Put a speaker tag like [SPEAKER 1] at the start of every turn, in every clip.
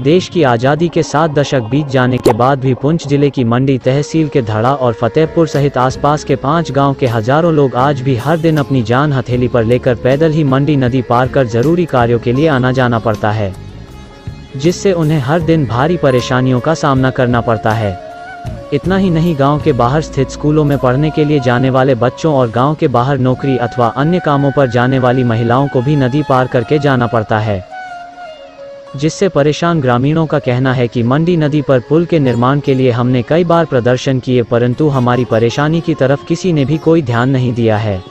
[SPEAKER 1] देश की आज़ादी के 7 दशक बीत जाने के बाद भी पुंछ जिले की मंडी तहसील के धड़ा और फतेहपुर सहित आसपास के 5 गांव के हजारों लोग आज भी हर दिन अपनी जान हथेली पर लेकर पैदल ही मंडी नदी पार कर जरूरी कार्यों के लिए आना जाना पड़ता है, जिससे उन्हें हर दिन भारी परेशानियों का सामना करना पड़ता है। इतना ही नहीं, गांव के बाहर स्थित स्कूलों में पढ़ने के लिए जाने वाले बच्चों और गांव के बाहर नौकरी अथवा अन्य कामों पर जाने वाली महिलाओं को भी नदी पार करके जाना पड़ता है, जिससे परेशान ग्रामीणों का कहना है कि मंडी नदी पर पुल के निर्माण के लिए हमने कई बार प्रदर्शन किए, परंतु हमारी परेशानी की तरफ किसी ने भी कोई ध्यान नहीं दिया है।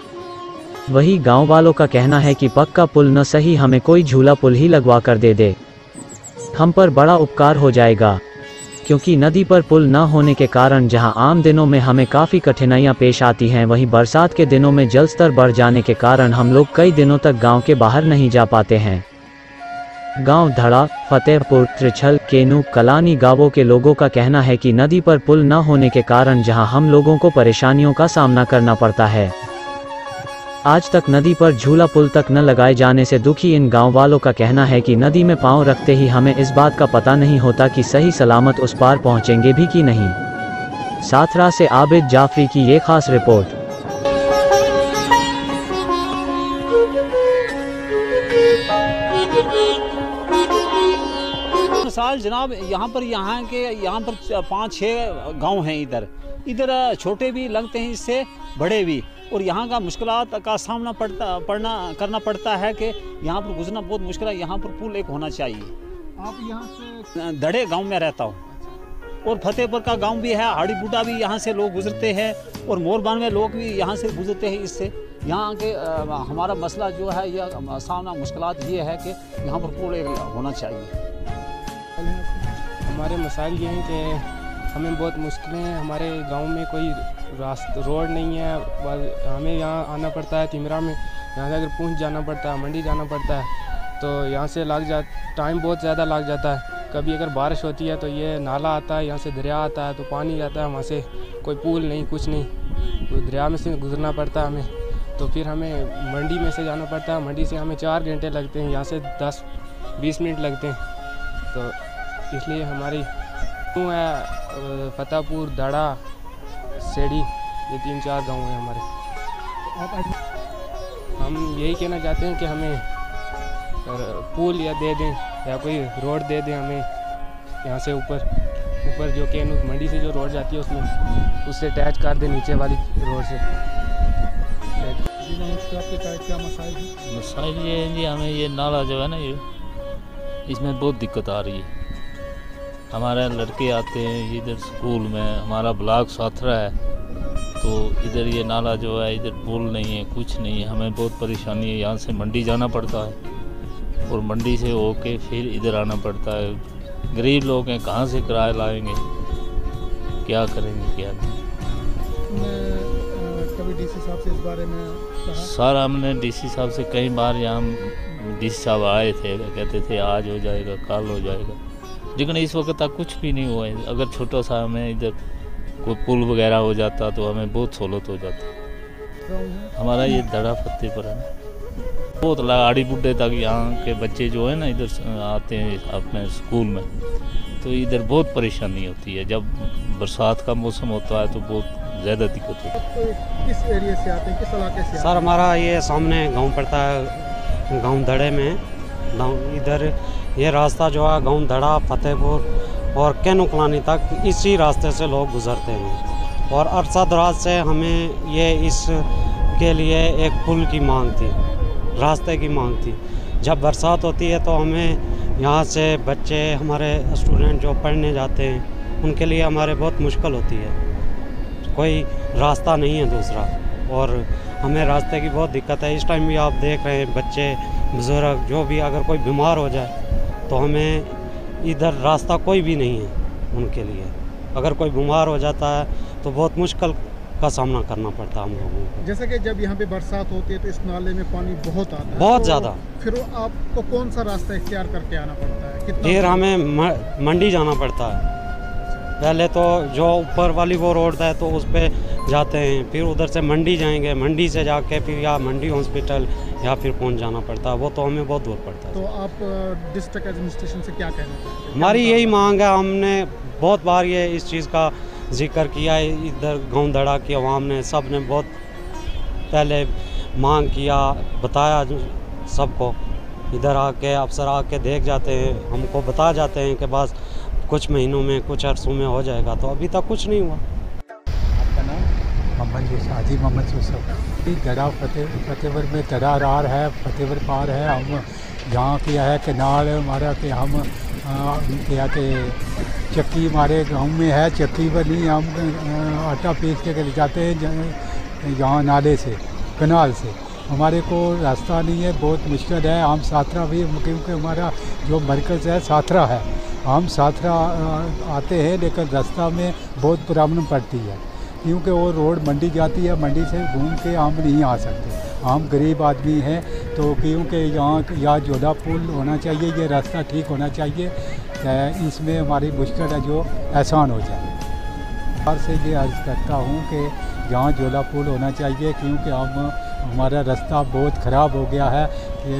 [SPEAKER 1] वही गांव वालों का कहना है कि पक्का पुल न सही, हमें कोई झूला पुल ही लगवा कर दे हम पर बड़ा उपकार हो जाएगा, क्योंकि नदी पर पुल न होने के कारण जहां आम दिनों में हमें काफ़ी कठिनाइयां पेश आती हैं, वहीं बरसात के दिनों में जल स्तर बढ़ जाने के कारण हम लोग कई दिनों तक गांव के बाहर नहीं जा पाते हैं। गांव धड़ा, फतेहपुर, त्रिछल, केनू, कलानी गांवों के लोगों का कहना है कि नदी पर पुल न होने के कारण जहां हम लोगों को परेशानियों का सामना करना पड़ता है, आज तक नदी पर झूला पुल तक न लगाए जाने से दुखी इन गांव वालों का कहना है कि नदी में पांव रखते ही हमें इस बात का पता नहीं होता कि सही सलामत उस पार पहुंचेंगे भी कि नहीं। साथरा से आबिद जाफरी की ये खास रिपोर्ट।
[SPEAKER 2] साल जनाब, यहाँ पर 5-6 गांव हैं। इधर छोटे भी लगते हैं, इससे बड़े भी, और यहाँ का मुश्किलात का सामना करना पड़ता है कि यहाँ पर गुजरना बहुत मुश्किल है। यहाँ पर पुल एक होना चाहिए।
[SPEAKER 3] आप यहाँ से?
[SPEAKER 2] धड़े गांव में रहता हूँ, और फतेहपुर का गांव भी है, हाड़ी बूटा भी यहाँ से लोग गुजरते हैं, और मोरबान में लोग भी यहाँ से गुजरते हैं। इससे यहाँ के हमारा मसला जो है, यह सामना मुश्किलात ये है कि यहाँ पर पुल होना चाहिए।
[SPEAKER 3] हमारे मसाइल ये हैं कि हमें बहुत मुश्किलें हैं। हमारे गांव में कोई रोड नहीं है, हमें यहाँ आना पड़ता है तिमरा में। यहाँ से अगर पुंछ जाना पड़ता है, मंडी जाना पड़ता है, तो यहाँ से टाइम बहुत ज़्यादा लग जाता है। कभी अगर बारिश होती है तो ये नाला आता है, यहाँ से दरिया आता है, तो पानी जाता है, वहाँ से कोई पुल नहीं, कुछ नहीं, तो दरिया में से गुजरना पड़ता है हमें। तो फिर हमें मंडी में से जाना पड़ता है। मंडी से हमें 4 घंटे लगते हैं, यहाँ से 10-20 मिनट लगते हैं। तो इसलिए हमारी है फतेहपुर, धड़ा, सेड़ी, ये 3-4 गांव हैं हमारे। हम यही कहना चाहते हैं कि हमें पुल या दे दें, या कोई रोड दे दें हमें। यहाँ से ऊपर जो केनू मंडी से जो रोड जाती है उससे अटैच कर दें नीचे वाली रोड से।
[SPEAKER 4] क्या मसाइल ये है जी, हमें ये नाला जो है ना, ये इसमें बहुत दिक्कत आ रही है। हमारे लड़के आते हैं इधर स्कूल में, हमारा ब्लॉक साथरा है, तो इधर ये नाला जो है, इधर पुल नहीं है, कुछ नहीं है, हमें बहुत परेशानी है। यहाँ से मंडी जाना पड़ता है, और मंडी से होके फिर इधर आना पड़ता है। गरीब लोग हैं, कहाँ से किराया लाएंगे, क्या करेंगे, क्या नहीं।
[SPEAKER 3] कभी डीसी साहब से इस बारे में कहा?
[SPEAKER 4] सर, हमने डीसी साहब से कई बार, यहाँ डीसी साहब आए थे, कहते थे आज हो जाएगा, कल हो जाएगा, लेकिन इस वक्त तक कुछ भी नहीं हुआ है। अगर छोटा सा हमें इधर कोई पुल वगैरह हो जाता तो हमें बहुत सहूलत हो जाती। हमारा ये धड़ा फतेहपुर है, बहुत आड़ी बुड्ढे तक यहाँ के बच्चे जो है ना, इधर आते हैं अपने स्कूल में, तो इधर बहुत परेशानी होती है। जब बरसात का मौसम होता है तो बहुत ज़्यादा दिक्कत होती है।
[SPEAKER 3] किस एरिया से आते हैं, किस इलाके से?
[SPEAKER 5] सर, हमारा ये सामने गाँव पड़ता है, गाँव धड़े में। इधर ये रास्ता जो है गाँव धड़ा, फतेहपुर और केनू कलानी तक, इसी रास्ते से लोग गुजरते हैं। और अरसा दराज से हमें ये इसके लिए एक पुल की मांग थी, रास्ते की मांग थी। जब बरसात होती है तो हमें यहाँ से बच्चे, हमारे स्टूडेंट जो पढ़ने जाते हैं, उनके लिए हमारे बहुत मुश्किल होती है। कोई रास्ता नहीं है दूसरा, और हमें रास्ते की बहुत दिक्कत है। इस टाइम भी आप देख रहे हैं, बच्चे, बुजुर्ग जो भी, अगर कोई बीमार हो जाए तो हमें इधर रास्ता कोई भी नहीं है उनके लिए। अगर कोई बीमार हो जाता है तो बहुत मुश्किल का सामना करना पड़ता है हम लोगों को।
[SPEAKER 3] जैसे कि जब यहाँ पे बरसात होती है तो इस नाले में पानी बहुत आता है,
[SPEAKER 5] बहुत
[SPEAKER 3] तो
[SPEAKER 5] ज़्यादा।
[SPEAKER 3] फिर आपको कौन सा रास्ता इख्तियार करके आना पड़ता है?
[SPEAKER 5] फिर हमें मंडी जाना पड़ता है। पहले तो जो ऊपर वाली वो रोड है तो उस पर जाते हैं, फिर उधर से मंडी जाएंगे, मंडी से जाके फिर या मंडी हॉस्पिटल या फिर पहुंच जाना पड़ता है, वो तो हमें बहुत दूर पड़ता है।
[SPEAKER 6] तो आप डिस्ट्रिक्ट एडमिनिस्ट्रेशन से क्या कहना चाहते हैं?
[SPEAKER 5] हमारी यही मांग है, हमने बहुत बार ये इस चीज़ का जिक्र किया है, इधर गाँव धड़ा की आवाम ने, सब ने बहुत पहले मांग किया, बताया सबको, इधर आके अफसर आके देख जाते हैं, हमको बता जाते हैं कि बस कुछ महीनों में, कुछ अरसों में हो जाएगा, तो अभी तक कुछ नहीं हुआ।
[SPEAKER 6] आपका नाम?
[SPEAKER 7] मोहम्मद यूसुफ, हाजी मोहम्मद यूसुफ। दरा फतेहपुर में दरा रार है, फतेहपुर पार है। हम यहाँ किया है केनाल हमारा कि हम क्या कि चक्की हमारे गांव में है, चक्की पर नहीं हम आटा पीस के ले जाते हैं यहाँ नाले से, कनाल से। हमारे को रास्ता नहीं है, बहुत मुश्किल है। हम साथरा भी, क्योंकि हमारा जो मरकज़ है साथरा है, हम साथरा आते हैं, लेकिन रास्ता में बहुत प्रॉब्लम पड़ती है, क्योंकि वो रोड मंडी जाती है, मंडी से घूम के हम नहीं आ सकते। हम गरीब आदमी हैं, तो क्योंकि यहाँ झोला पुल होना चाहिए, ये रास्ता ठीक होना चाहिए, इसमें हमारी मुश्किल है जो आसान हो जाए। बार से ये अर्ज़ करता हूँ कि यहाँ झोला पुल होना चाहिए, क्योंकि हमारा रास्ता बहुत ख़राब हो गया है कि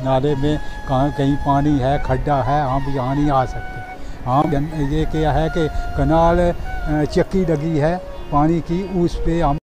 [SPEAKER 7] नाले में कहीं पानी है, खड्डा है, हम यहाँ नहीं आ सकते। हम ये क्या है कि कनाल चक्की लगी है पानी की, उस पे हम